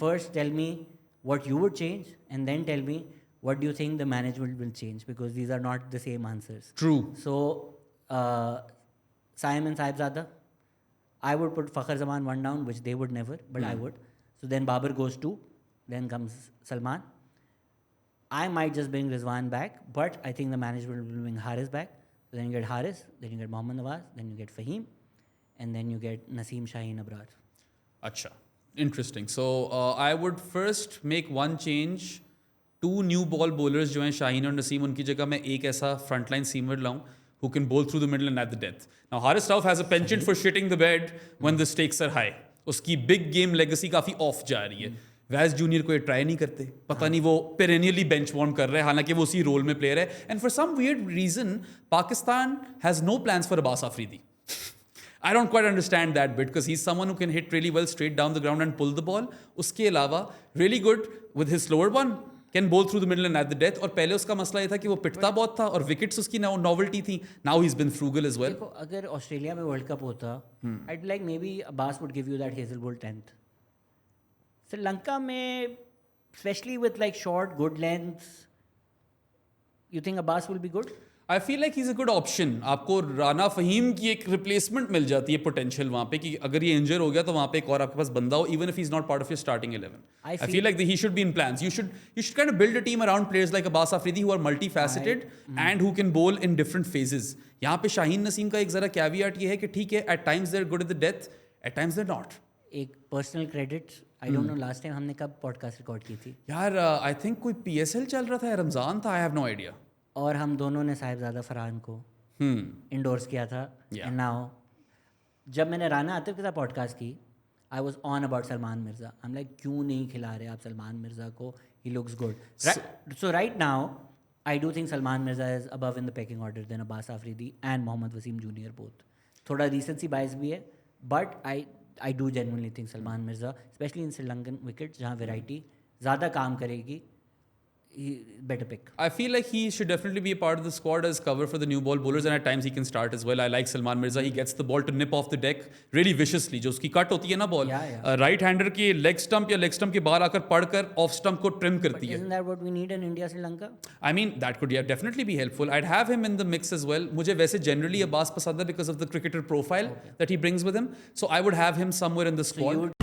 first tell me what you would change, and then tell me what do you think the management will change, because these are not the same answers. True. So, Saim and Saibzada, I would put Fakhar Zaman 1 down, which they would never, but I would. So then Babar goes 2, then comes Salman. I might just bring Rizwan back, but I think the management will bring Haris back. So then you get Haris, then you get Mohammad Nawaz, then you get Fahim, and then you get Naseem Shaheen Abrar. Acha. Interesting. So I would first make one change. 2 new ball bowlers जो हैं शाहीन और नसीम, उनकी जगह मैं एक ऐसा frontline seamer लाऊं who can bowl through the middle and at the death. Now Haris Rauf has a penchant for shitting the bed when the stakes are high. उसकी big game legacy काफ़ी off जा रही है. वैस junior को ये try नहीं करते, पता नहीं वो पेरेनियली बेंच वार्म कर रहे हैं, हालांकि वो उसी रोल में प्लेयर है. And for some weird reason Pakistan has no plans for Abbas Afridi. I don't quite understand that bit, because he's someone who can hit really well straight down the ground and pull the ball. उसके अलावा really good with his slower one, can bowl through the middle and at the death. और पहले उसका मसला ये था कि वो पिटता बहुत था और विकेट्स उसकी नॉवेल्टी थी. Now he's been frugal as well. देखो, अगर ऑस्ट्रेलिया में वर्ल्ड कप होता, I'd like maybe Abbas would give you that Hazelwood 10th. Sri Lanka में, especially with like short, good lengths, you think Abbas will be good? I feel like he's a good option. आपको राना फ़हीम की एक replacement मिल जाती है potential वहाँ पे, कि अगर ये इंजर हो गया तो वहाँ पे एक और आपके पास बंदा हो, even if he's not part of your starting 11. I feel like he should be in plans. You should kind of build a team around players like Abbas Afridi who are multifaceted and who can bowl in different phases. यहाँ पे शाहीन नसीम का एक ज़रा caveat ये है कि ठीक है, at times they're good at the death, at times they're not. एक personal credit, I don't know last time हमने कब पॉडकास्ट रिकॉर्ड की थी यार. आई थिंक कोई PSL चल रहा था या रमज़ान था, आई हैव नो आइडिया. और हम दोनों ने साहिबजादा फरहान को इंडोर्स किया था. एंड नाउ जब मैंने राना आतिफ के साथ पॉडकास्ट की, I was on about Salman Mirza. I am like, क्यों नहीं खिला रहे आप सलमान मिर्ज़ा को, he looks good. So right now I do think Salman Mirza is above in the pecking order than Abbas Afridi and Mohammad Wasim junior both. थोड़ा रीसेंसी बायस भी है, but I do genuinely think Salman Mirza, especially in Sri Lankan wicket जहाँ वेराइटी ज़्यादा काम करेगी, better pick. I feel like he should definitely be a part of the squad as cover for the new ball bowlers, and at times he can start as well. I like Salman Mirza. He gets the ball to nip off the deck really viciously. जो उसकी cut होती है ना ball, right hander के leg stump या leg stump के बाहर आकर पड़कर ऑफ स्टंप को ट्रिम करती है. Isn't that what we need in India Sri Lanka? I mean, that could definitely be helpful. I'd have him in the mix as well. मुझे वैसे generally Abbas पसंद है because of the cricketer profile that he brings with him. So I would have him somewhere in the squad.